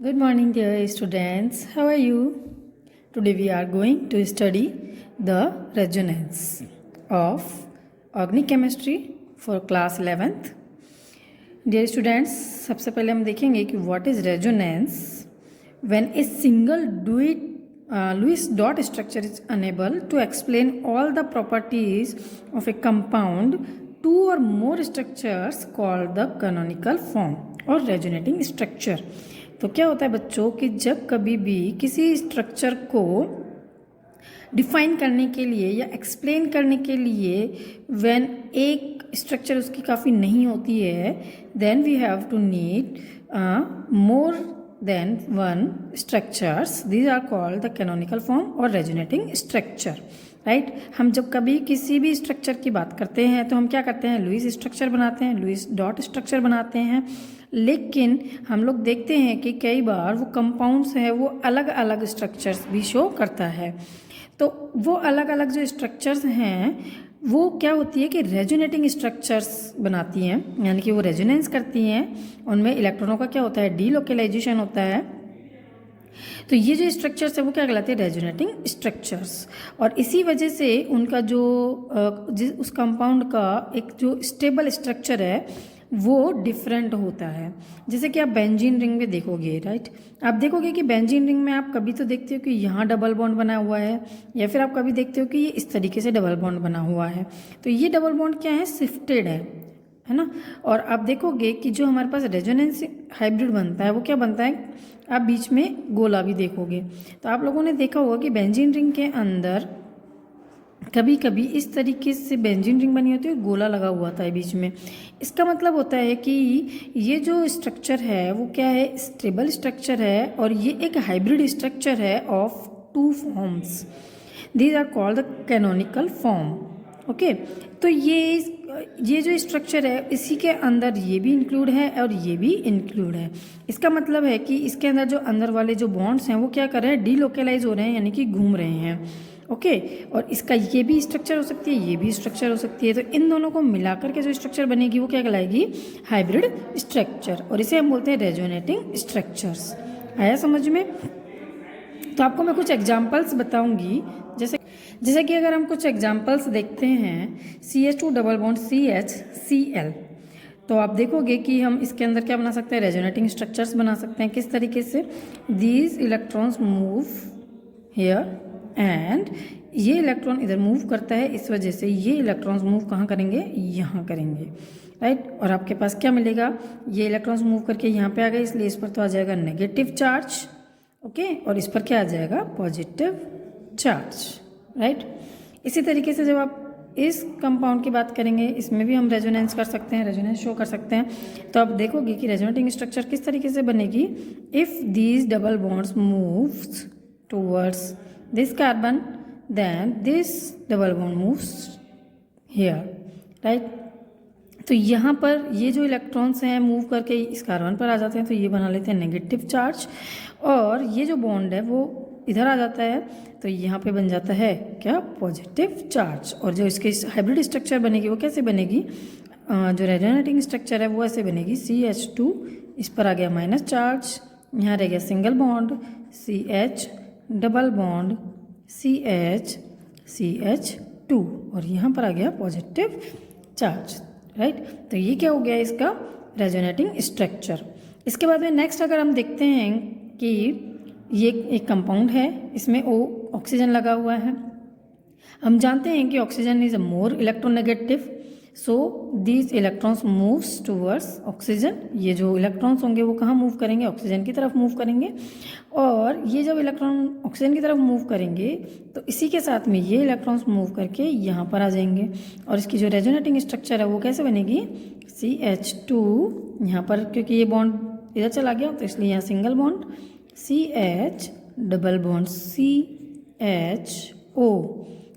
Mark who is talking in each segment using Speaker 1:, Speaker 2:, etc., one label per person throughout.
Speaker 1: Good morning, dear students. How are you? Today we are going to study the resonance of organic chemistry for class 11th. Dear students, सबसे पहले हम देखेंगे कि what is resonance when a single Lewis dot structure is unable to explain all the properties of a compound. Two or more structures called the canonical form or resonating structure. तो क्या होता है बच्चों कि जब कभी भी किसी स्ट्रक्चर को डिफाइन करने के लिए या एक्सप्लेन करने के लिए व्हेन एक स्ट्रक्चर उसकी काफ़ी नहीं होती है, then we have to need more than one structures. These are called the canonical form और रेजोनेटिंग स्ट्रक्चर. राइट, हम जब कभी किसी भी स्ट्रक्चर की बात करते हैं तो हम क्या करते हैं, लुईस स्ट्रक्चर बनाते हैं, लुईस डॉट स्ट्रक्चर बनाते हैं. लेकिन हम लोग देखते हैं कि कई बार वो कंपाउंड्स है वो अलग अलग स्ट्रक्चर्स भी शो करता है. तो वो अलग अलग जो स्ट्रक्चर्स हैं वो क्या होती है कि रेजोनेटिंग स्ट्रक्चर्स बनाती हैं, यानी कि वो रेजोनेंस करती हैं. उनमें इलेक्ट्रॉनों का क्या होता है, डीलोकेलाइजेशन होता है. तो ये जो स्ट्रक्चर्स है वो क्या कहलाते हैं, रेजोनेटिंग स्ट्रक्चर्स. और इसी वजह से उनका जो उस कंपाउंड का एक जो स्टेबल स्ट्रक्चर है वो डिफरेंट होता है. जैसे कि आप बेंजीन रिंग में देखोगे, राइट, आप देखोगे कि बेंजीन रिंग में आप कभी तो देखते हो कि यहाँ डबल बॉन्ड बना हुआ है, या फिर आप कभी देखते हो कि ये इस तरीके से डबल बॉन्ड बना हुआ है. तो ये डबल बॉन्ड क्या है, शिफ्टेड है ना. और आप देखोगे कि जो हमारे पास रेजोनेंस हाइब्रिड बनता है वो क्या बनता है, आप बीच में गोला भी देखोगे. तो आप लोगों ने देखा होगा कि बेंजीन रिंग के अंदर कभी कभी इस तरीके से बेंजीन रिंग बनी होती है, गोला लगा हुआ था बीच में. इसका मतलब होता है कि ये जो स्ट्रक्चर है वो क्या है, स्टेबल स्ट्रक्चर है और ये एक हाइब्रिड स्ट्रक्चर है of two forms. These are called the canonical form. Okay, तो ये जो स्ट्रक्चर है इसी के अंदर ये भी इंक्लूड है और ये भी इंक्लूड है. इसका मतलब है कि इसके अंदर जो अंदर वाले जो बॉन्ड्स हैं वो क्या कर रहे हैं, डीलोकेलाइज हो रहे हैं, यानी कि घूम रहे हैं. ओके, और इसका ये भी स्ट्रक्चर हो सकती है, ये भी स्ट्रक्चर हो सकती है. तो इन दोनों को मिलाकर के जो स्ट्रक्चर बनेगी वो क्या कहलाएगी, हाइब्रिड स्ट्रक्चर. और इसे हम बोलते हैं रेजोनेटिंग स्ट्रक्चर्स. आया समझ में? तो आपको मैं कुछ एग्जाम्पल्स बताऊंगी. जैसे कि अगर हम कुछ एग्जाम्पल्स देखते हैं, CH2 double bond CH Cl, तो आप देखोगे कि हम इसके अंदर क्या बना सकते हैं, रेजोनेटिंग स्ट्रक्चर्स बना सकते हैं. किस तरीके से, these electrons move here and ये इलेक्ट्रॉन इधर मूव करता है, इस वजह से ये इलेक्ट्रॉन्स मूव कहाँ करेंगे, यहाँ करेंगे. राइट, और आपके पास क्या मिलेगा, ये इलेक्ट्रॉन्स मूव करके यहाँ पे आ गए, इसलिए इस पर तो आ जाएगा नेगेटिव चार्ज. ओके, और इस पर क्या आ जाएगा, पॉजिटिव चार्ज. राइट, इसी तरीके से जब आप इस कंपाउंड की बात करेंगे, इसमें भी हम रेजोनेंस कर सकते हैं, रेजोनेंस शो कर सकते हैं. तो आप देखोगे कि रेजोनेटिंग स्ट्रक्चर किस तरीके से बनेगी, if these double bonds moves towards this carbon, then this double bond moves here. right, तो यहाँ पर ये जो इलेक्ट्रॉन्स हैं मूव करके इस कार्बन पर आ जाते हैं, तो ये बना लेते हैं नेगेटिव चार्ज. और ये जो बॉन्ड है वो इधर आ जाता है, तो यहाँ पे बन जाता है क्या, पॉजिटिव चार्ज. और जो इसके हाइब्रिड स्ट्रक्चर बनेगी वो कैसे बनेगी, जो रेजोनेटिंग स्ट्रक्चर है वो ऐसे बनेगी, CH2, इस पर आ गया माइनस चार्ज, यहाँ रह गया single bond CH double bond CH2, और यहाँ पर आ गया पॉजिटिव चार्ज. राइट, तो ये क्या हो गया इसका रेजोनेटिंग स्ट्रक्चर. इसके बाद में नेक्स्ट अगर हम देखते हैं कि ये एक कंपाउंड है, इसमें ऑक्सीजन लगा हुआ है. हम जानते हैं कि oxygen is a more electronegative, so these electrons moves towards oxygen. ये जो इलेक्ट्रॉन्स होंगे वो कहाँ मूव करेंगे, ऑक्सीजन की तरफ मूव करेंगे. और ये जब इलेक्ट्रॉन ऑक्सीजन की तरफ मूव करेंगे तो इसी के साथ में ये इलेक्ट्रॉन्स मूव करके यहाँ पर आ जाएंगे. और इसकी जो रेजोनेटिंग स्ट्रक्चर है वो कैसे बनेगी, CH2, यहाँ पर क्योंकि ये बॉन्ड इधर चला गया तो इसलिए यहाँ single bond CH double bond CHO,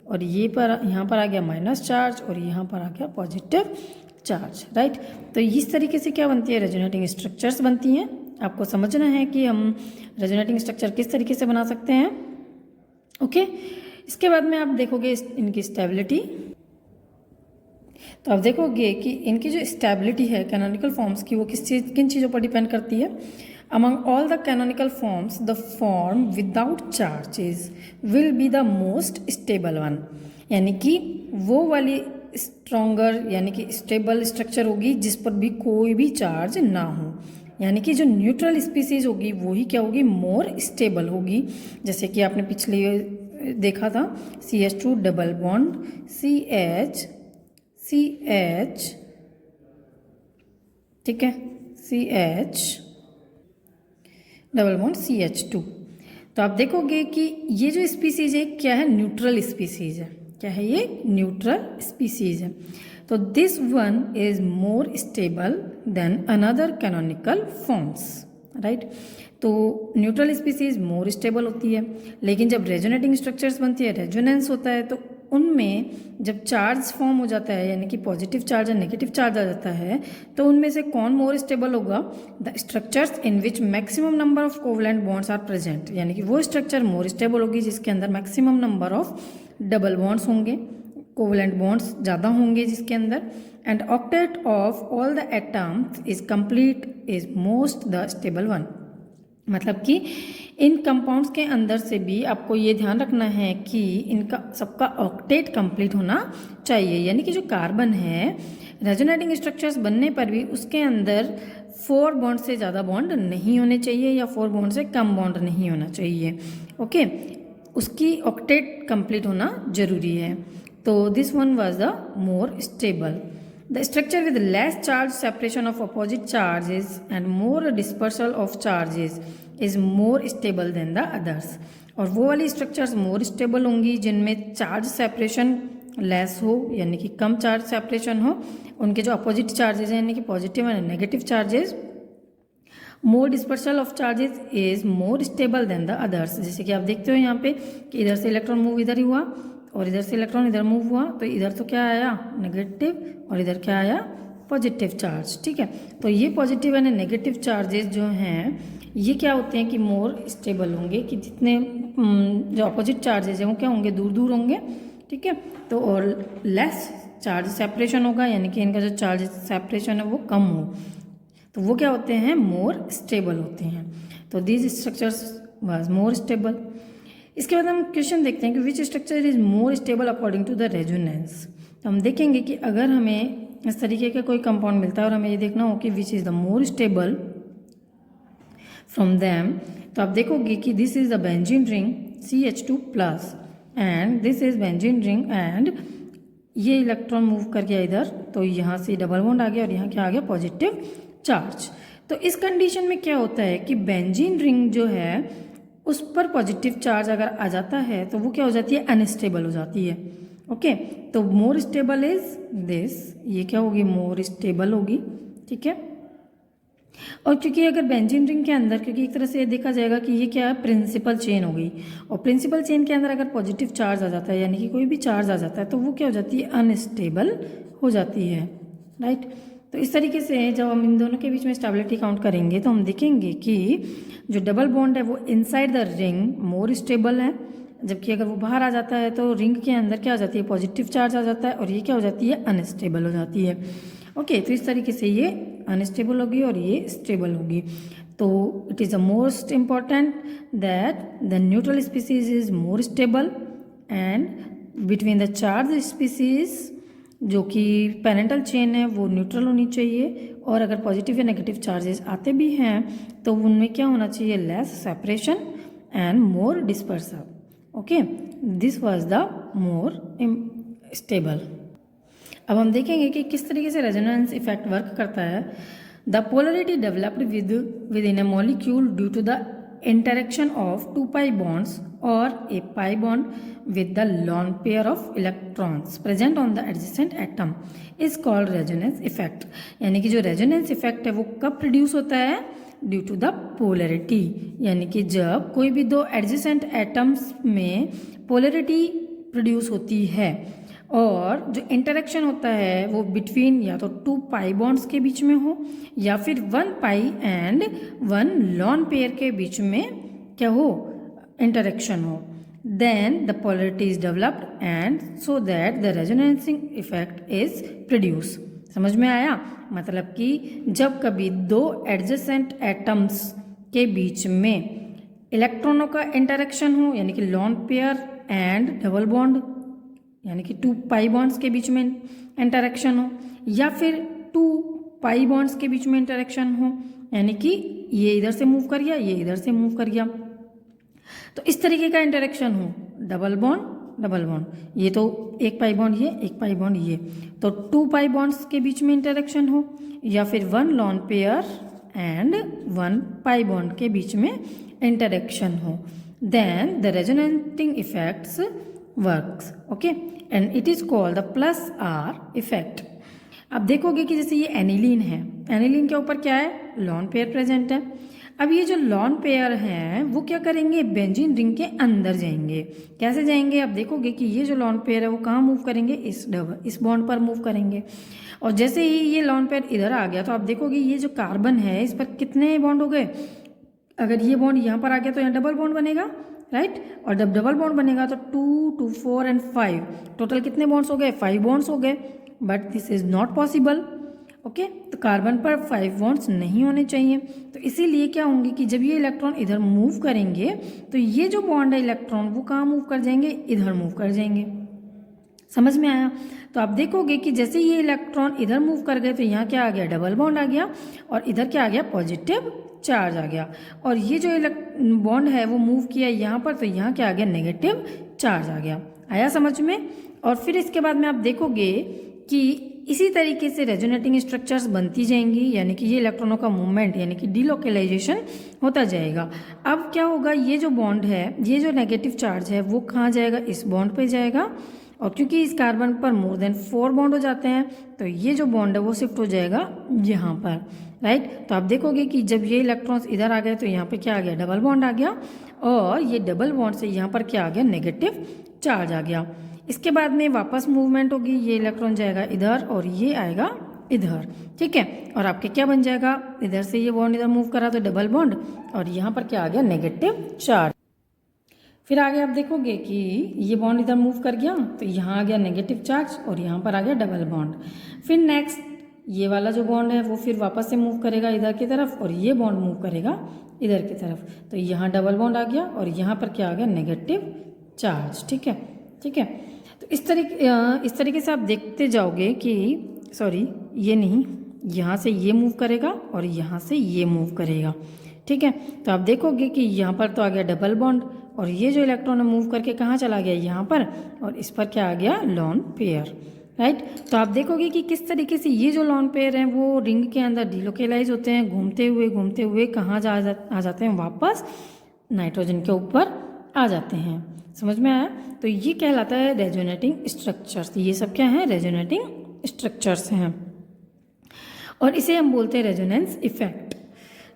Speaker 1: और ये पर यहाँ पर आ गया माइनस चार्ज और यहाँ पर आ गया पॉजिटिव चार्ज. राइट, तो इस तरीके से क्या बनती है, रेजोनेटिंग स्ट्रक्चर्स बनती हैं. आपको समझना है कि हम रेजोनेटिंग स्ट्रक्चर किस तरीके से बना सकते हैं. ओके, इसके बाद में आप देखोगे इनकी स्टेबिलिटी. तो आप देखोगे कि इनकी जो स्टेबिलिटी है कैनोनिकल फॉर्म्स की वो किन चीज़ों पर डिपेंड करती है. Among all the canonical forms, the form without charges will be the most stable one. यानी कि वो वाली स्ट्रॉन्गर यानी कि स्टेबल स्ट्रक्चर होगी जिस पर भी कोई भी चार्ज ना हो, यानी कि जो न्यूट्रल स्पीसीज होगी वही क्या होगी, मोर स्टेबल होगी। जैसे कि आपने पिछले देखा था CH2 डबल बॉन्ड CH, ठीक है, CH डबल बॉन्ड CH2। तो आप देखोगे कि ये जो स्पीसीज है क्या है, न्यूट्रल स्पीसीज है। क्या है ये, न्यूट्रल स्पीसीज है। तो this one is more stable then another canonical forms, right. तो न्यूट्रल स्पीसीज मोर स्टेबल होती है, लेकिन जब रेजोनेटिंग स्ट्रक्चर्स बनती है, रेजोनेंस होता है, तो उनमें जब चार्ज फॉर्म हो जाता है यानी कि पॉजिटिव चार्ज और नेगेटिव चार्ज आ जाता है, तो उनमें से कौन मोर स्टेबल होगा, the structures in which maximum number of covalent bonds are present, यानी कि वो स्ट्रक्चर मोर स्टेबल होगी जिसके अंदर maximum number of double bonds होंगे, कोवलेंट बॉन्ड्स ज़्यादा होंगे जिसके अंदर। And octet of all the atoms is complete is most the stable one. मतलब कि इन कंपाउंड्स के अंदर से भी आपको ये ध्यान रखना है कि इनका सबका ऑक्टेट कंप्लीट होना चाहिए, यानी कि जो कार्बन है रेजोनेटिंग स्ट्रक्चर्स बनने पर भी उसके अंदर 4 बॉन्ड से ज़्यादा बॉन्ड नहीं होने चाहिए या 4 बॉन्ड से कम बॉन्ड नहीं होना चाहिए। ओके, उसकी ऑक्टेट कंप्लीट होना जरूरी है। तो this one was the more stable. The structure with less charge separation of opposite charges and more dispersal of charges is more stable than the others। और वो वाली स्ट्रक्चर्स मोर स्टेबल होंगी जिनमें charge separation less हो, यानी कि कम charge separation हो, उनके जो अपोजिट चार्जेस हैं यानी कि positive and negative charges, more dispersal of charges is more stable then the others. जैसे कि आप देखते हो यहाँ पे कि इधर से इलेक्ट्रॉन मूव इधर ही हुआ और इधर से इलेक्ट्रॉन इधर मूव हुआ, तो इधर तो क्या आया, नेगेटिव, और इधर क्या आया, पॉजिटिव चार्ज। ठीक है, तो ये पॉजिटिव एंड नेगेटिव चार्जेस जो हैं ये क्या होते हैं कि मोर स्टेबल होंगे, कि जितने जो अपोजिट चार्जेस हैं वो क्या होंगे, दूर दूर होंगे। ठीक है, तो और लेस चार्ज सेपरेशन होगा, यानी कि इनका जो चार्ज सेपरेशन है वो कम हो, तो वो क्या होते हैं, मोर स्टेबल होते हैं। तो these structures was more stable. इसके बाद हम क्वेश्चन देखते हैं कि which structure is more stable according to the resonance. तो हम देखेंगे कि अगर हमें इस तरीके का कोई कंपाउंड मिलता है और हमें ये देखना हो कि which is the more stable from them, तो आप देखोगे कि this is the benzene ring CH2+ and this is benzene ring, and ये इलेक्ट्रॉन मूव कर गया इधर, तो यहाँ से डबल बॉन्ड आ गया और यहाँ क्या आ गया, पॉजिटिव चार्ज। तो इस कंडीशन में क्या होता है कि बेंजीन रिंग जो है उस पर पॉजिटिव चार्ज अगर आ जाता है तो वो क्या हो जाती है, अनस्टेबल हो जाती है। ओके, तो मोर स्टेबल इज दिस, ये क्या होगी, मोर स्टेबल होगी। ठीक है, और क्योंकि अगर बेंजीन रिंग के अंदर, क्योंकि एक तरह से देखा जाएगा कि ये क्या है, प्रिंसिपल चेन हो गई, और प्रिंसिपल चेन के अंदर अगर पॉजिटिव चार्ज आ जाता है यानी कि कोई भी चार्ज आ जाता है तो वो क्या हो जाती है, अनस्टेबल हो जाती है, राइट। तो इस तरीके से जब हम इन दोनों के बीच में स्टेबिलिटी काउंट करेंगे तो हम देखेंगे कि जो डबल बॉन्ड है वो inside the ring more stable है, जबकि अगर वो बाहर आ जाता है तो रिंग के अंदर क्या आ जाती है, पॉजिटिव चार्ज आ जाता है और ये क्या हो जाती है, अनस्टेबल हो जाती है। ओके, तो इस तरीके से ये अनस्टेबल होगी और ये स्टेबल होगी। तो it is the most important that the neutral species is more stable and between the charge species जो कि पेरेंटल चेन है वो न्यूट्रल होनी चाहिए, और अगर पॉजिटिव या नेगेटिव चार्जेस आते भी हैं तो उनमें क्या होना चाहिए, less separation and more dispersal. Okay, this was the more stable. अब हम देखेंगे कि किस तरीके से रेजोनेंस इफेक्ट वर्क करता है। The polarity developed within a molecule due to the interaction of 2 pi bonds or a pi bond with the lone pair of electrons present on the adjacent atom is called resonance effect। यानी कि जो resonance effect है वो कब produce होता है, due to the polarity, यानी कि जब कोई भी दो adjacent atoms में पोलरिटी प्रोड्यूस होती है और जो इंटरेक्शन होता है वो बिटवीन या तो 2 पाई बॉन्ड्स के बीच में हो या फिर 1 पाई एंड 1 लॉन पेयर के बीच में क्या हो, इंटरेक्शन हो, then the polarity is developed and so that the resonancing effect is produce. समझ में आया, मतलब कि जब कभी दो एडजेसेंट एटम्स के बीच में इलेक्ट्रॉनों का इंटरेक्शन हो, यानी कि lawn pair and double bond, यानी कि 2 पाई बॉन्ड्स के बीच में इंटरेक्शन हो, या फिर 2 पाई बॉन्ड्स के बीच में इंटरेक्शन हो, यानी कि ये इधर से मूव कर गया, ये इधर से मूव कर गया, तो इस तरीके का इंटरेक्शन हो, डबल बॉन्ड डबल बॉन्ड, ये तो 1 पाई बॉन्ड ये, 1 पाई बॉन्ड ये, तो 2 पाई बॉन्ड्स के बीच में इंटरेक्शन हो, या फिर 1 lone pair and 1 pi bond के बीच में इंटरेक्शन हो, then the resonating effects works, okay, and it is called the plus R effect. अब देखोगे कि जैसे ये एनिलीन है, एनिलीन के ऊपर क्या है, लॉन पेयर प्रेजेंट है। अब ये जो लॉन पेयर हैं वो क्या करेंगे, बेंजीन रिंग के अंदर जाएंगे। कैसे जाएंगे, अब देखोगे कि ये जो लॉन पेयर है वो कहाँ मूव करेंगे, इस बॉन्ड पर मूव करेंगे, और जैसे ही ये लॉन पेयर इधर आ गया तो आप देखोगे ये जो कार्बन है इस पर कितने बॉन्ड हो गए, अगर ये बॉन्ड यहाँ पर आ गया तो यहाँ डबल बॉन्ड बनेगा, राइट, और जब डबल बॉन्ड बनेगा तो 2, 2, 4 एंड 5, टोटल कितने बॉन्ड्स हो गए, 5 बॉन्ड्स हो गए, but this is not possible, okay, तो कार्बन पर 5 बॉन्ड्स नहीं होने चाहिए, तो इसीलिए क्या होंगे कि जब ये इलेक्ट्रॉन इधर मूव करेंगे तो ये जो बॉन्ड है इलेक्ट्रॉन वो कहाँ मूव कर जाएंगे, इधर मूव कर जाएंगे। समझ में आया? तो आप देखोगे कि जैसे ये इलेक्ट्रॉन इधर मूव कर गए तो यहाँ क्या आ गया, डबल बॉन्ड आ गया, और इधर क्या आ गया, पॉजिटिव चार्ज आ गया, और ये जो बॉन्ड है वो मूव किया यहाँ पर तो यहाँ क्या आ गया, नेगेटिव चार्ज आ गया। आया समझ में? और फिर इसके बाद में आप देखोगे कि इसी तरीके से रेजोनेटिंग स्ट्रक्चर्स बनती जाएंगी, यानी कि ये इलेक्ट्रॉनों का मूवमेंट यानी कि डिलोकेलाइजेशन होता जाएगा। अब क्या होगा, ये जो बॉन्ड है, ये जो नेगेटिव चार्ज है वो कहाँ जाएगा, इस बॉन्ड पे जाएगा, और क्योंकि इस कार्बन पर मोर देन 4 बॉन्ड हो जाते हैं तो ये जो बॉन्ड है वो शिफ्ट हो जाएगा यहाँ पर, राइट। तो आप देखोगे कि जब ये इलेक्ट्रॉन्स इधर आ गए तो यहाँ पे क्या आ गया, डबल बॉन्ड आ गया, और ये डबल बॉन्ड से यहाँ पर क्या आ गया, नेगेटिव चार्ज आ गया। इसके बाद में वापस मूवमेंट होगी, ये इलेक्ट्रॉन जाएगा इधर और ये आएगा इधर, ठीक है, और आपके क्या बन जाएगा, इधर से ये बॉन्ड इधर मूव करा तो डबल बॉन्ड, और यहाँ पर क्या आ गया, नेगेटिव चार्ज। फिर आगे आप देखोगे कि ये बॉन्ड इधर मूव कर गया तो यहाँ आ गया नेगेटिव चार्ज और यहाँ पर आ गया डबल बॉन्ड। फिर नेक्स्ट ये वाला जो बॉन्ड है वो फिर वापस से मूव करेगा इधर की तरफ, और ये बॉन्ड मूव करेगा इधर की तरफ, तो यहाँ डबल बॉन्ड आ गया और यहाँ पर क्या आ गया, नेगेटिव चार्ज, ठीक है, ठीक है। तो इस तरीके से आप देखते जाओगे कि सॉरी ये नहीं, यहाँ से ये मूव करेगा और यहाँ से ये मूव करेगा, ठीक है। तो आप देखोगे कि यहाँ पर तो आ गया डबल बॉन्ड, और ये जो इलेक्ट्रॉन मूव करके कहाँ चला गया, यहाँ पर, और इस पर क्या आ गया, लॉन पेयर, राइट। तो आप देखोगे कि किस तरीके से ये जो लॉन पेयर हैं वो रिंग के अंदर डिलोकेलाइज होते हैं, घूमते हुए कहाँ आ जाते हैं, वापस नाइट्रोजन के ऊपर आ जाते हैं। समझ में आया? तो ये कहलाता है रेजोनेटिंग स्ट्रक्चर्स। ये सब क्या है, रेजोनेटिंग स्ट्रक्चर्स हैं, और इसे हम बोलते हैं रेजोनेंस इफेक्ट।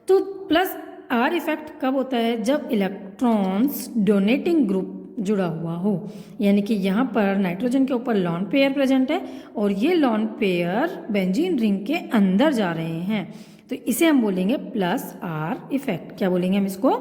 Speaker 1: तो प्लस आर इफेक्ट कब होता है, जब इलेक्ट्रॉन्स डोनेटिंग ग्रुप जुड़ा हुआ हो, यानी कि यहाँ पर नाइट्रोजन के ऊपर लॉन पेयर प्रेजेंट है और ये लॉन पेयर बेंजीन रिंग के अंदर जा रहे हैं, तो इसे हम बोलेंगे प्लस आर इफेक्ट। क्या बोलेंगे हम इसको,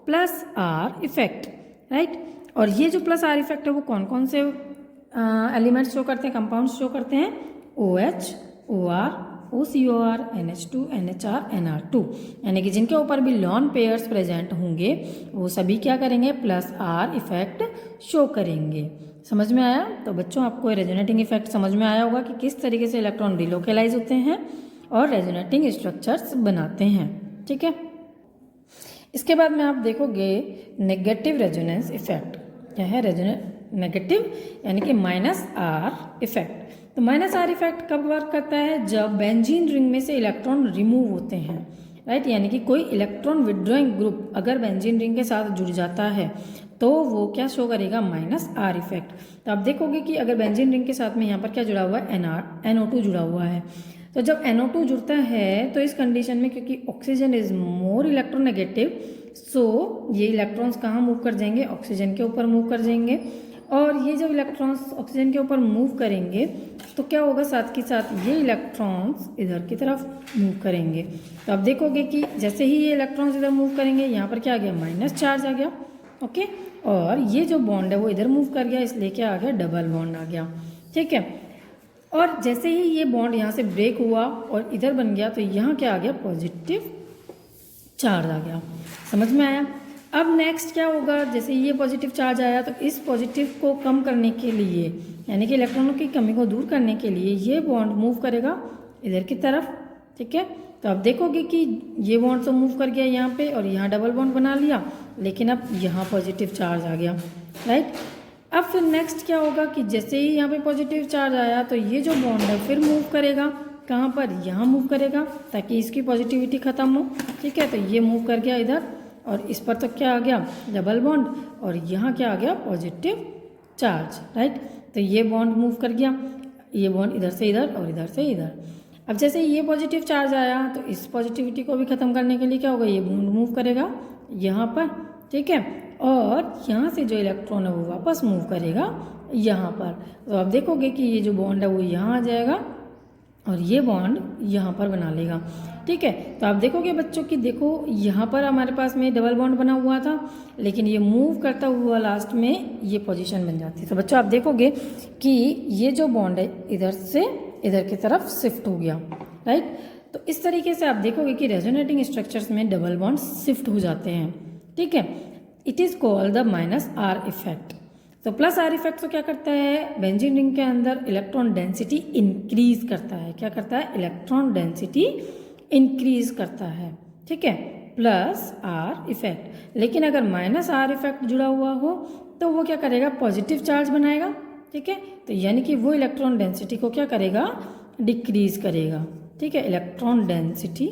Speaker 1: प्लस आर इफेक्ट, राइट। और ये जो प्लस आर इफेक्ट है वो कौन कौन से एलिमेंट्स शो करते हैं, कंपाउंड्स शो करते हैं, OH, OR, OCOR, NH2, NHR, NR2, यानी कि जिनके ऊपर भी लॉन पेयर्स प्रेजेंट होंगे वो सभी क्या करेंगे, प्लस आर इफेक्ट शो करेंगे। समझ में आया? तो बच्चों आपको रेजोनेटिंग इफेक्ट समझ में आया होगा कि किस तरीके से इलेक्ट्रॉन डिलोकेलाइज होते हैं और रेजोनेटिंग स्ट्रक्चर्स बनाते हैं, ठीक है। इसके बाद में आप देखोगे नेगेटिव रेजोनेंस इफेक्ट। क्या है, नेगेटिव यानी कि माइनस आर इफेक्ट। तो माइनस आर इफेक्ट कब वर्क करता है, जब बेंजीन रिंग में से इलेक्ट्रॉन रिमूव होते हैं, राइट, यानी कि कोई इलेक्ट्रॉन विड्रॉइंग ग्रुप अगर बेंजीन रिंग के साथ जुड़ जाता है तो वो क्या शो करेगा, माइनस आर इफेक्ट। तो आप देखोगे कि अगर बेंजीन रिंग के साथ में यहाँ पर क्या जुड़ा हुआ है, NO2 जुड़ा हुआ है, तो जब NO2 जुड़ता है तो इस कंडीशन में क्योंकि ऑक्सीजन इज मोर इलेक्ट्रोनेगेटिव, सो ये इलेक्ट्रॉन्स कहाँ मूव कर जाएंगे, ऑक्सीजन के ऊपर मूव कर जाएंगे, और ये जब इलेक्ट्रॉन्स ऑक्सीजन के ऊपर मूव करेंगे तो क्या होगा, साथ के साथ ये इलेक्ट्रॉन्स इधर की तरफ मूव करेंगे। तो आप देखोगे कि जैसे ही ये इलेक्ट्रॉन्स इधर मूव करेंगे यहाँ पर क्या आ गया, माइनस चार्ज आ गया, ओके, और ये जो बॉन्ड है वो इधर मूव कर गया, इसलिए क्या आ गया, डबल बॉन्ड आ गया, ठीक है। और जैसे ही ये बॉन्ड यहाँ से ब्रेक हुआ और इधर बन गया तो यहाँ क्या आ गया, पॉजिटिव चार्ज आ गया। समझ में आया। अब नेक्स्ट क्या होगा, जैसे ये पॉजिटिव चार्ज आया तो इस पॉजिटिव को कम करने के लिए, यानी कि इलेक्ट्रॉनों की कमी को दूर करने के लिए ये बॉन्ड मूव करेगा इधर की तरफ। ठीक है, तो आप देखोगे कि ये बॉन्ड तो मूव कर गया यहाँ पे और यहाँ डबल बॉन्ड बना लिया, लेकिन अब यहाँ पॉजिटिव चार्ज आ गया, राइट। अब फिर नेक्स्ट क्या होगा कि जैसे ही यहाँ पे पॉजिटिव चार्ज आया तो ये जो बॉन्ड है फिर मूव करेगा, कहाँ पर, यहाँ मूव करेगा ताकि इसकी पॉजिटिविटी ख़त्म हो। ठीक है, तो ये मूव कर गया इधर और इस पर तो क्या आ गया, डबल बॉन्ड, और यहाँ क्या आ गया, पॉजिटिव चार्ज, राइट। तो ये बॉन्ड मूव कर गया, ये बॉन्ड इधर से इधर और इधर से इधर। अब जैसे ये पॉजिटिव चार्ज आया तो इस पॉजिटिविटी को भी ख़त्म करने के लिए क्या होगा, ये बॉन्ड मूव करेगा यहाँ पर। ठीक है, और यहाँ से जो इलेक्ट्रॉन है वो वापस मूव करेगा यहाँ पर। तो आप देखोगे कि ये जो बॉन्ड है वो यहाँ आ जाएगा और ये बॉन्ड यहाँ पर बना लेगा। ठीक है, तो आप देखोगे बच्चों कि देखो यहाँ पर हमारे पास में डबल बॉन्ड बना हुआ था, लेकिन ये मूव करता हुआ लास्ट में ये पोजीशन बन जाती है। तो बच्चों आप देखोगे कि ये जो बॉन्ड है इधर से इधर की तरफ शिफ्ट हो गया, राइट। तो इस तरीके से आप देखोगे कि रेजोनेटिंग स्ट्रक्चर्स में डबल बॉन्ड शिफ्ट हो जाते हैं। ठीक है, it is called the -R effect. तो +R इफेक्ट तो क्या करता है, बेंजीन रिंग के अंदर इलेक्ट्रॉन डेंसिटी इंक्रीज करता है। क्या करता है, इलेक्ट्रॉन डेंसिटी इंक्रीज करता है। ठीक है, +R इफेक्ट। लेकिन अगर -R इफेक्ट जुड़ा हुआ हो तो वो क्या करेगा, पॉजिटिव चार्ज बनाएगा। ठीक है, तो यानी कि वो इलेक्ट्रॉन डेंसिटी को क्या करेगा, डिक्रीज करेगा। ठीक है, इलेक्ट्रॉन डेंसिटी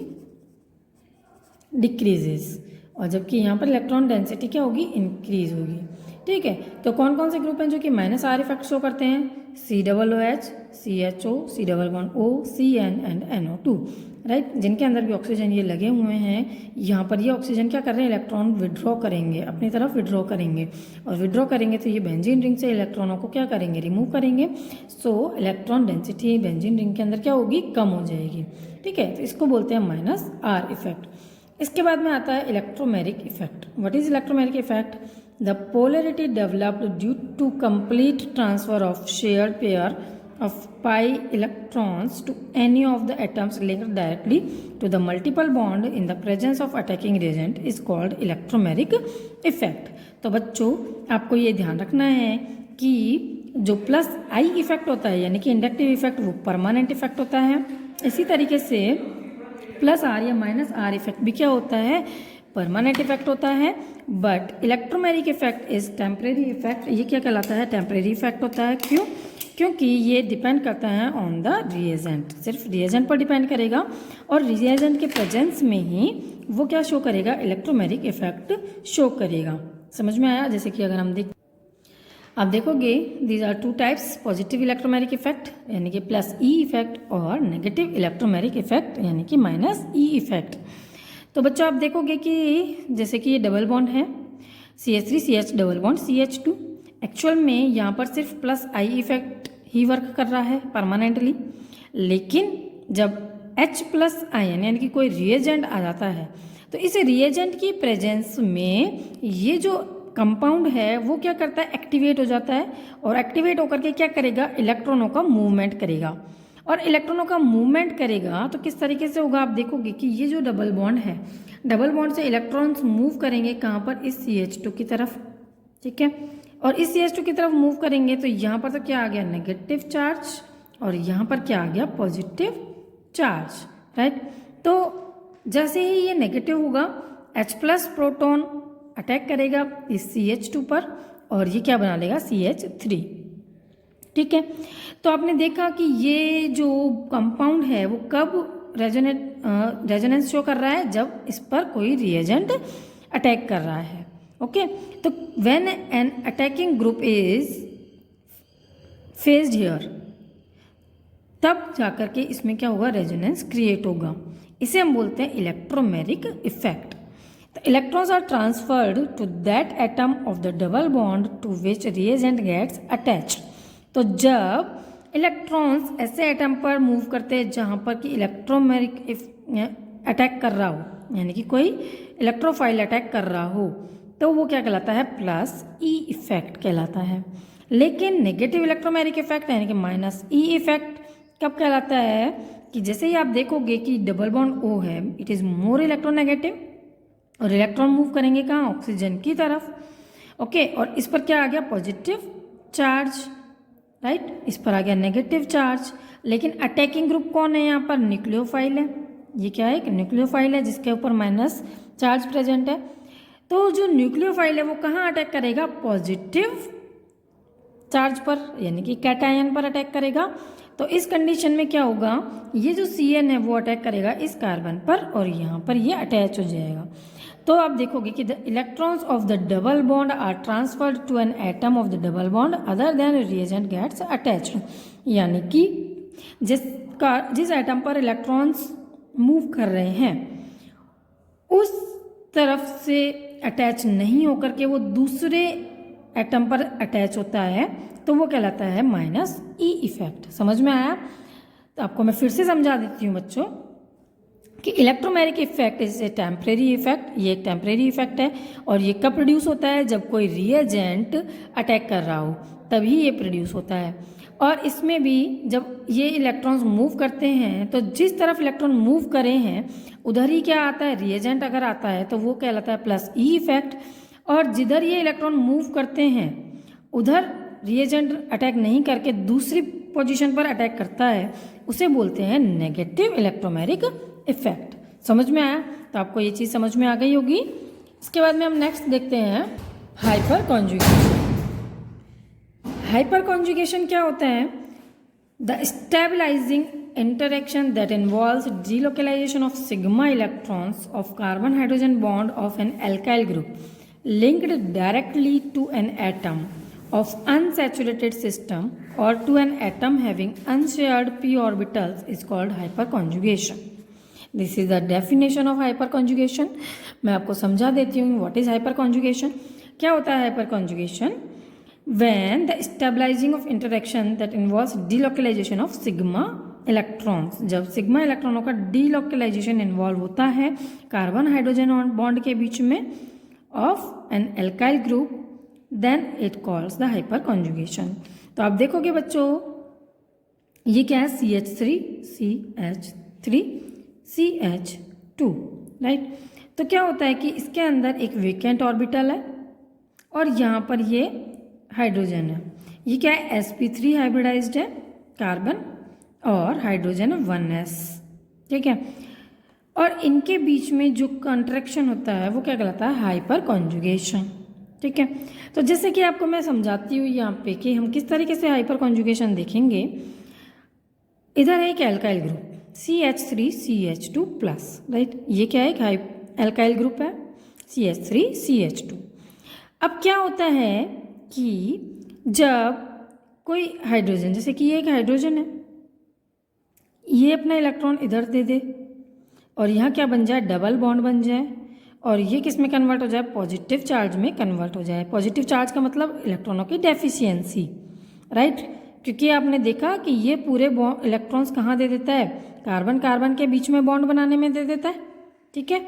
Speaker 1: डिक्रीजेस, और जबकि यहाँ पर इलेक्ट्रॉन डेंसिटी क्या होगी, इंक्रीज होगी। ठीक है, तो कौन कौन से ग्रुप हैं जो कि -R इफेक्ट शो करते हैं, COOH, CHO, C++O, CN and NO2, right. जिनके अंदर भी ऑक्सीजन ये लगे हुए हैं, यहाँ पर ये ऑक्सीजन क्या कर रहे हैं, इलेक्ट्रॉन विड्रॉ करेंगे, अपनी तरफ विड्रॉ करेंगे, और विड्रॉ करेंगे तो ये बेंजीन रिंग से इलेक्ट्रॉनों को क्या करेंगे, रिमूव करेंगे। सो इलेक्ट्रॉन डेंसिटी बेंजीन रिंग के अंदर क्या होगी, कम हो जाएगी। ठीक है, तो इसको बोलते हैं -R इफेक्ट। इसके बाद में आता है electromeric effect. What is electromeric effect, the polarity developed due to complete transfer of shared pair of pi electrons to any of the atoms linked directly to the multiple bond in the presence of attacking reagent is called electromeric effect। तो बच्चों आपको ये ध्यान रखना है कि जो +I effect होता है यानी कि इंडक्टिव इफेक्ट वो परमानेंट इफेक्ट होता है। इसी तरीके से +R या -R इफेक्ट भी क्या होता है, परमानेंट इफेक्ट होता है। But electromeric effect is temporary effect. ये क्या कहलाता है, टेम्परेरी इफेक्ट होता है। क्यों, क्योंकि ये डिपेंड करता है ऑन द रिएजेंट, सिर्फ रिएजेंट पर डिपेंड करेगा, और रिएजेंट के प्रेजेंस में ही वो क्या शो करेगा, इलेक्ट्रोमेरिक इफेक्ट शो करेगा। समझ में आया। जैसे कि अगर हम आप देखोगे these are 2 types, positive electromeric effect यानी कि +E इफेक्ट और नेगेटिव इलेक्ट्रोमेरिक इफेक्ट यानी कि -E इफेक्ट। तो बच्चों आप देखोगे कि जैसे कि ये डबल बॉन्ड है, CH3CH double bond CH2, actual में यहाँ पर सिर्फ +I इफेक्ट ही वर्क कर रहा है परमानेंटली। लेकिन जब H+I यानी कि कोई रिएजेंट आ जाता है तो इस रिएजेंट की प्रेजेंस में ये जो कंपाउंड है वो क्या करता है, एक्टिवेट हो जाता है, और एक्टिवेट होकर के क्या करेगा, इलेक्ट्रॉनों का मूवमेंट करेगा। और इलेक्ट्रॉनों का मूवमेंट करेगा तो किस तरीके से होगा, आप देखोगे कि ये जो डबल बॉन्ड है, डबल बॉन्ड से इलेक्ट्रॉन्स मूव करेंगे कहाँ पर, इस CH2 की तरफ। ठीक है, और इस CH2 की तरफ मूव करेंगे तो यहाँ पर तो क्या आ गया, नेगेटिव चार्ज, और यहाँ पर क्या आ गया, पॉजिटिव चार्ज, राइट। तो जैसे ही ये नेगेटिव होगा, H+ प्रोटॉन अटैक करेगा इस CH2 पर और ये क्या बना लेगा, CH3। ठीक है, तो आपने देखा कि ये जो कंपाउंड है वो कब रेजोनेंस शो कर रहा है, जब इस पर कोई रिएजेंट अटैक कर रहा है। ओके, तो when an attacking group is phased here, तब जाकर के इसमें क्या होगा, रेजोनेंस क्रिएट होगा। इसे हम बोलते हैं electromeric effect. The electrons are transferred to that atom of the double bond to which reagent gets attached। तो जब इलेक्ट्रॉन्स ऐसे एटम पर मूव करते हैं जहाँ पर कि इलेक्ट्रोमेरिक अटैक कर रहा हो, यानी कि कोई इलेक्ट्रोफाइल अटैक कर रहा हो, तो वो क्या कहलाता है, +E इफेक्ट कहलाता है। लेकिन नेगेटिव इलेक्ट्रोमेरिक इफेक्ट यानी कि -E इफेक्ट कब कहलाता है, कि जैसे ही आप देखोगे कि डबल बॉन्ड O है, इट इज़ मोर इलेक्ट्रोनेगेटिव, और इलेक्ट्रॉन मूव करेंगे कहाँ, ऑक्सीजन की तरफ। ओके, और इस पर क्या आ गया, पॉजिटिव चार्ज, राइट, इस पर आ गया नेगेटिव चार्ज। लेकिन अटैकिंग ग्रुप कौन है यहाँ पर, न्यूक्लियोफाइल है। ये क्या है, एक न्यूक्लियोफाइल है जिसके ऊपर माइनस चार्ज प्रेजेंट है। तो जो न्यूक्लियोफाइल है वो कहाँ अटैक करेगा, पॉजिटिव चार्ज पर, यानी कि कैटायन पर अटैक करेगा। तो इस कंडीशन में क्या होगा, ये जो Cn है वो अटैक करेगा इस कार्बन पर और यहाँ पर ये अटैच हो जाएगा। तो आप देखोगे कि the electrons of the double bond are transferred to an atom of the double bond other than reagent gets attached, यानी कि जिस एटम पर इलेक्ट्रॉन्स मूव कर रहे हैं उस तरफ से अटैच नहीं होकर के वो दूसरे एटम पर अटैच होता है, तो वो कहलाता है माइनस ई इफेक्ट। समझ में आया? तो आपको मैं फिर से समझा देती हूँ बच्चों कि electromagnetic effect is a temporary effect. ये एक टेम्परेरी इफेक्ट है और ये कब प्रोड्यूस होता है, जब कोई रिएजेंट अटैक कर रहा हो तभी ये प्रोड्यूस होता है। और इसमें भी जब ये इलेक्ट्रॉन्स मूव करते हैं तो जिस तरफ इलेक्ट्रॉन मूव करे हैं उधर ही क्या आता है, रिएजेंट अगर आता है तो वो कहलाता है प्लस ई इफेक्ट। और जिधर ये इलेक्ट्रॉन मूव करते हैं उधर रिएजेंट अटैक नहीं करके दूसरी पोजीशन पर अटैक करता है, उसे बोलते हैं नेगेटिव इलेक्ट्रोमैग्नेटिक इफेक्ट। समझ में आया? तो आपको ये चीज़ समझ में आ गई होगी। इसके बाद में हम नेक्स्ट देखते हैं हाइपर कॉन्जुगेशन। हाइपर कॉन्जुगेशन क्या होता है, the stabilizing interaction that involves delocalization of sigma electrons of carbon hydrogen bond of an alkyl group linked directly to an atom of unsaturated system or to an atom having unshared p orbitals is called hyperconjugation. This is the definition of hyperconjugation. मैं आपको समझा देती हूँ what is hyperconjugation. क्या होता है hyperconjugation? When the stabilizing of interaction that involves delocalization of sigma electrons, जब sigma इलेक्ट्रॉनों का डीलोकलाइजेशन इन्वॉल्व होता है कार्बन हाइड्रोजन बॉन्ड के बीच में of an alkyl group, then it calls the hyperconjugation. तो आप देखोगे बच्चों ये क्या है, CH3CH2, राइट। तो क्या होता है कि इसके अंदर एक वेकेंट ऑर्बिटल है और यहाँ पर ये हाइड्रोजन है। ये क्या है, sp3 हाइब्रिडाइज्ड है कार्बन और हाइड्रोजन 1s, ठीक है। और इनके बीच में जो कॉन्ट्रैक्शन होता है वो क्या कहलाता है, हाइपर कॉन्जुगेशन, ठीक है। तो जैसे कि आपको मैं समझाती हूँ यहाँ पे कि हम किस तरीके से हाइपर कॉन्जुगेशन देखेंगे। इधर है एक alkyl group CH3CH2 plus, right. ये क्या है, एक एल्काइल ग्रुप है CH3CH2। अब क्या होता है कि जब कोई हाइड्रोजन, जैसे कि ये एक हाइड्रोजन है, ये अपना इलेक्ट्रॉन इधर दे दे और यहाँ क्या बन जाए, डबल बॉन्ड बन जाए और ये किस में कन्वर्ट हो जाए, पॉजिटिव चार्ज में कन्वर्ट हो जाए। पॉजिटिव चार्ज का मतलब इलेक्ट्रॉनों की डेफिशिएंसी, राइट। क्योंकि आपने देखा कि ये पूरे इलेक्ट्रॉन्स कहाँ दे देता है, कार्बन कार्बन के बीच में बॉन्ड बनाने में दे देता है, ठीक है।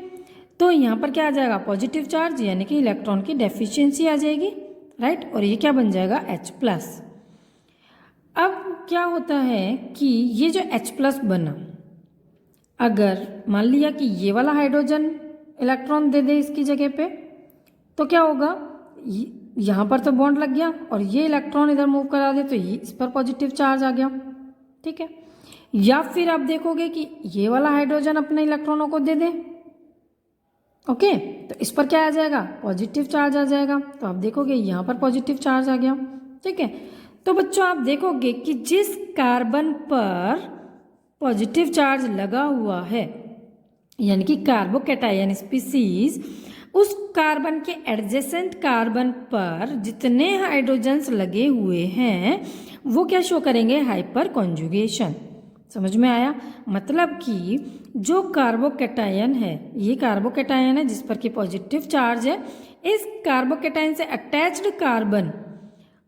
Speaker 1: तो यहाँ पर क्या आ जाएगा, पॉजिटिव चार्ज, यानी कि इलेक्ट्रॉन की डेफिशिएंसी आ जाएगी, राइट। और ये क्या बन जाएगा, H+। अब क्या होता है कि ये जो H+ बना, अगर मान लिया कि ये वाला हाइड्रोजन इलेक्ट्रॉन दे दे इसकी जगह पे, तो क्या होगा, यहाँ पर तो बॉन्ड लग गया और ये इलेक्ट्रॉन इधर मूव करा दे तो ये इस पर पॉजिटिव चार्ज आ गया, ठीक है। या फिर आप देखोगे कि ये वाला हाइड्रोजन अपने इलेक्ट्रॉनों को दे दे, ओके, तो इस पर क्या आ जाएगा, पॉजिटिव चार्ज आ जाएगा। तो आप देखोगे यहाँ पर पॉजिटिव चार्ज आ गया, ठीक है। तो बच्चों आप देखोगे कि जिस कार्बन पर पॉजिटिव चार्ज लगा हुआ है, यानी कि कार्बोकैटायन स्पीसीज, उस कार्बन के एडजेसेंट कार्बन पर जितने हाइड्रोजन्स लगे हुए हैं वो क्या शो करेंगे, हाइपर कॉन्जुगेशन। समझ में आया? मतलब कि जो कार्बोकैटायन है, ये कार्बोकैटायन है जिस पर कि पॉजिटिव चार्ज है, इस कार्बोकैटायन से अटैच्ड कार्बन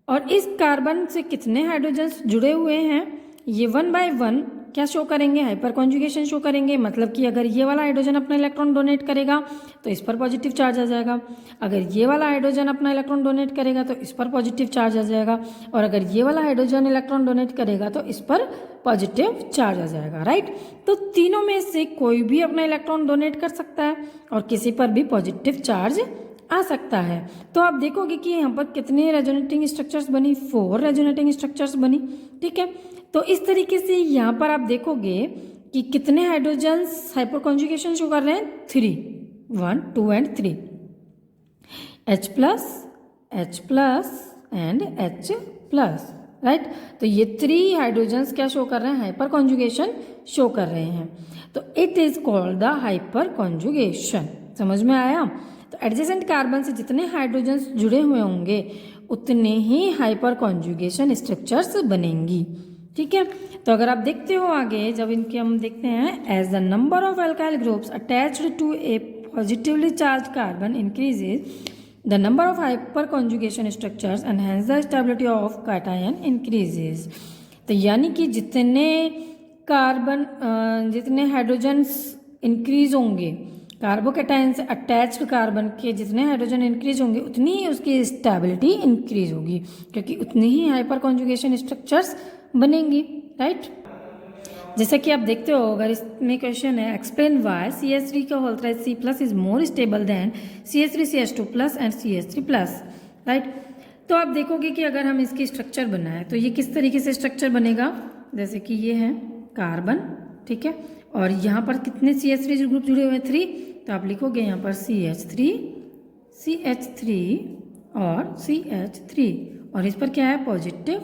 Speaker 1: और इस कार्बन से कितने हाइड्रोजन्स जुड़े हुए हैं, ये 1 by 1 क्या शो करेंगे, हाइपर कॉन्जुगेशन शो करेंगे। मतलब कि अगर ये वाला हाइड्रोजन अपना इलेक्ट्रॉन डोनेट करेगा तो इस पर पॉजिटिव चार्ज आ जाएगा, अगर ये वाला हाइड्रोजन अपना इलेक्ट्रॉन डोनेट करेगा तो इस पर पॉजिटिव चार्ज आ जाएगा, और अगर ये वाला हाइड्रोजन इलेक्ट्रॉन डोनेट करेगा तो इस पर पॉजिटिव चार्ज आ जाएगा, राइट। तो तीनों में से कोई भी अपना इलेक्ट्रॉन डोनेट कर सकता है और किसी पर भी पॉजिटिव चार्ज आ सकता है। तो आप देखोगे कि यहाँ पर कितने रेजोनेटिंग स्ट्रक्चर्स बनी, 4 रेजोनेटिंग स्ट्रक्चर्स बनी, ठीक है। तो इस तरीके से यहाँ पर आप देखोगे कि कितने हाइड्रोजन्स हाइपर कॉन्जुगेशन शो कर रहे हैं, 3, 1, 2 and 3, H plus and H plus, right. तो ये 3 हाइड्रोजन्स क्या शो कर रहे हैं, हाइपर कॉन्जुगेशन शो कर रहे हैं। तो it is called the hyper conjugation. समझ में आया। तो एडजेसेंट कार्बन से जितने हाइड्रोजन्स जुड़े हुए होंगे उतने ही हाइपर कॉन्जुगेशन स्ट्रक्चर्स बनेंगी, ठीक है। तो अगर आप देखते हो आगे, जब इनके हम देखते हैं, as the number of alkyl groups attached to a positively charge carbon increases the number of hyperconjugation structures and hence the stability of cation increases. तो यानी कि जितने कार्बन जितने हाइड्रोजन्स इंक्रीज होंगे, कार्बोकैटायन से अटैच्ड कार्बन के जितने hydrogen increase होंगे उतनी ही उसकी स्टेबिलिटी इंक्रीज होगी, क्योंकि उतनी ही हाइपर कॉन्जुगेशन स्ट्रक्चर्स बनेंगी, राइट। जैसे कि आप देखते हो, अगर इसमें क्वेश्चन है एक्सप्लेन वाई CH3 का whole thrice C plus is more stable than CH3 CH2 plus and CH3 plus, right. तो आप देखोगे कि अगर हम इसकी स्ट्रक्चर बनाएं तो ये किस तरीके से स्ट्रक्चर बनेगा। जैसे कि ये है कार्बन, ठीक है, और यहाँ पर कितने CH3 ग्रुप जुड़े हुए हैं, 3। तो आप लिखोगे यहाँ पर CH3 और CH3, और इस पर क्या है, पॉजिटिव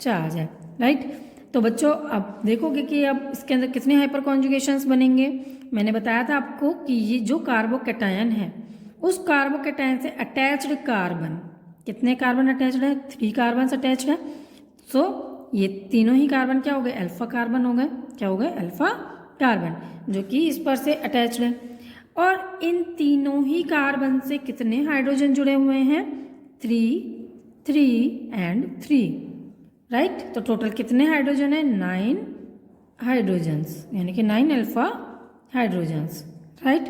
Speaker 1: चार्ज है, राइट। तो बच्चों अब देखोगे कि अब इसके अंदर कितने हाइपर कॉन्जुगेशंस बनेंगे। मैंने बताया था आपको कि ये जो कार्बोकैटायन है उस कार्बोकैटायन से अटैच्ड कार्बन, कितने कार्बन अटैच्ड है, 3 कार्बन अटैच्ड है। सो ये तीनों ही कार्बन क्या हो गए, अल्फा कार्बन हो गए। क्या हो गए, अल्फा कार्बन, जो कि इस पर से अटैच्ड है। और इन तीनों ही कार्बन से कितने हाइड्रोजन जुड़े हुए हैं, 3 एंड 3, राइट। तो टोटल कितने हाइड्रोजन है, 9 हाइड्रोजन्स, यानी कि 9 अल्फा हाइड्रोजन्स, राइट।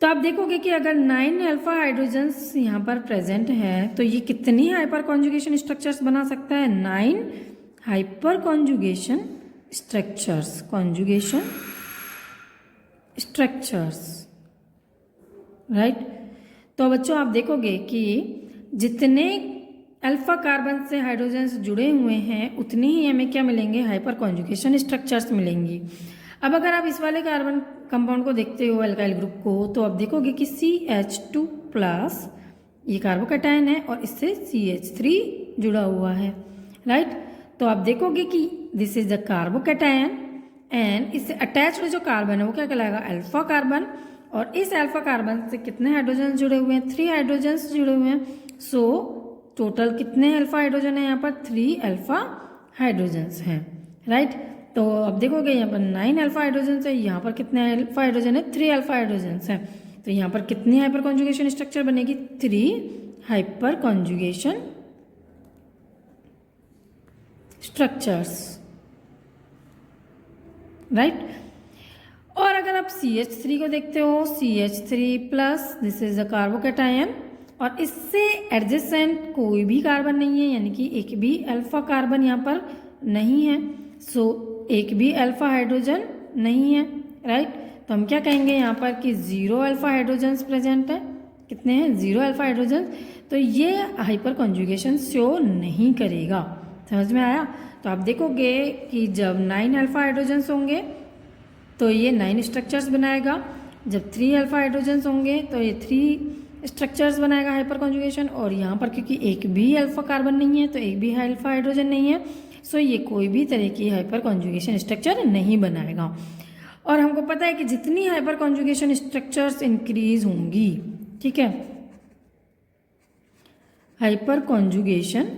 Speaker 1: तो आप देखोगे कि अगर 9 अल्फा हाइड्रोजन्स यहाँ पर प्रेजेंट है तो ये कितनी हाइपर कॉन्जुगेशन स्ट्रक्चर्स बना सकता है, 9 हाइपर कॉन्जुगेशन स्ट्रक्चर्स, राइट। तो बच्चों आप देखोगे कि जितने अल्फा कार्बन से हाइड्रोजन्स जुड़े हुए हैं उतनी ही हमें क्या मिलेंगे, हाइपर कॉन्जुगेशन स्ट्रक्चर्स मिलेंगी। अब अगर आप इस वाले कार्बन कंपाउंड को देखते हो, अल्काइल ग्रुप को, तो आप देखोगे कि CH2 प्लस ये कार्बोकैटायन है और इससे CH3 जुड़ा हुआ है, राइट। तो आप देखोगे कि this is the carbocation and इससे अटैच्ड जो कार्बन है वो क्या कहलाएगा, अल्फा कार्बन। और इस अल्फा कार्बन से कितने हाइड्रोजन जुड़े हुए हैं, 3 हाइड्रोजन्स जुड़े हुए हैं। सो टोटल कितने अल्फा हाइड्रोजन है यहाँ पर, 3 अल्फा हाइड्रोजन्स हैं, राइट। तो अब देखोगे यहाँ पर 9 अल्फा हाइड्रोजन है, यहाँ पर कितने अल्फा हाइड्रोजन है, 3 अल्फा हाइड्रोजन है। तो यहाँ पर कितनी हाइपर कॉन्जुगेशन स्ट्रक्चर बनेगी, 3 हाइपर कॉन्जुगेशन स्ट्रक्चर्स, राइट। और अगर आप CH3 को देखते हो, CH3 plus this is the carbocation, और इससे एडजेसेंट कोई भी कार्बन नहीं है, यानी कि एक भी अल्फा कार्बन यहाँ पर नहीं है। सो एक भी अल्फा हाइड्रोजन नहीं है, राइट। तो हम क्या कहेंगे यहाँ पर कि 0 अल्फा हाइड्रोजन्स प्रेजेंट है। कितने हैं, 0 अल्फा हाइड्रोजन। तो ये हाइपर कॉन्जुगेशन शो नहीं करेगा। समझ में आया। तो आप देखोगे कि जब 9 अल्फा हाइड्रोजन्स होंगे तो ये 9 स्ट्रक्चर्स बनाएगा, जब 3 अल्फा हाइड्रोजन्स होंगे तो ये 3 स्ट्रक्चर्स बनाएगा हाइपर कॉन्जुगेशन। और यहाँ पर क्योंकि एक भी अल्फा कार्बन नहीं है तो एक भी अल्फा हाइड्रोजन नहीं है, सो ये कोई भी तरह की हाइपर कॉन्जुगेशन स्ट्रक्चर नहीं बनाएगा। और हमको पता है कि जितनी हाइपर कॉन्जुगेशन स्ट्रक्चर्स इंक्रीज होंगी, ठीक है, हाइपर कॉन्जुगेशन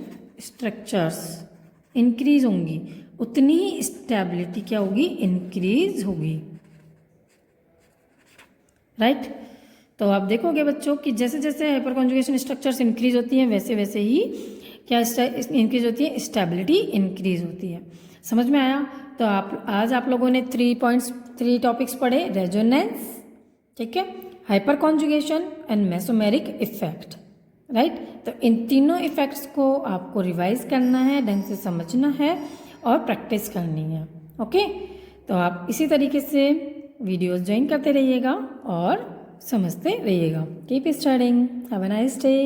Speaker 1: स्ट्रक्चर्स इंक्रीज होंगी, उतनी ही स्टेबिलिटी क्या होगी, इंक्रीज होगी, राइट। तो आप देखोगे बच्चों कि जैसे जैसे हाइपर कॉन्जुगेशन स्ट्रक्चर्स इंक्रीज होती हैं वैसे वैसे ही क्या इंक्रीज होती है, स्टेबिलिटी इंक्रीज होती है। समझ में आया। तो आज आप लोगों ने 3 टॉपिक्स पढ़े, रेजोनेंस, ठीक है, hyper conjugation and mesomeric effect, right. तो इन तीनों इफेक्ट्स को आपको रिवाइज करना है, ढंग से समझना है और प्रैक्टिस करनी है, ओके। तो आप इसी तरीके से वीडियोस ज्वाइन करते रहिएगा और समझते रहिएगा। Keep studying, have a nice day.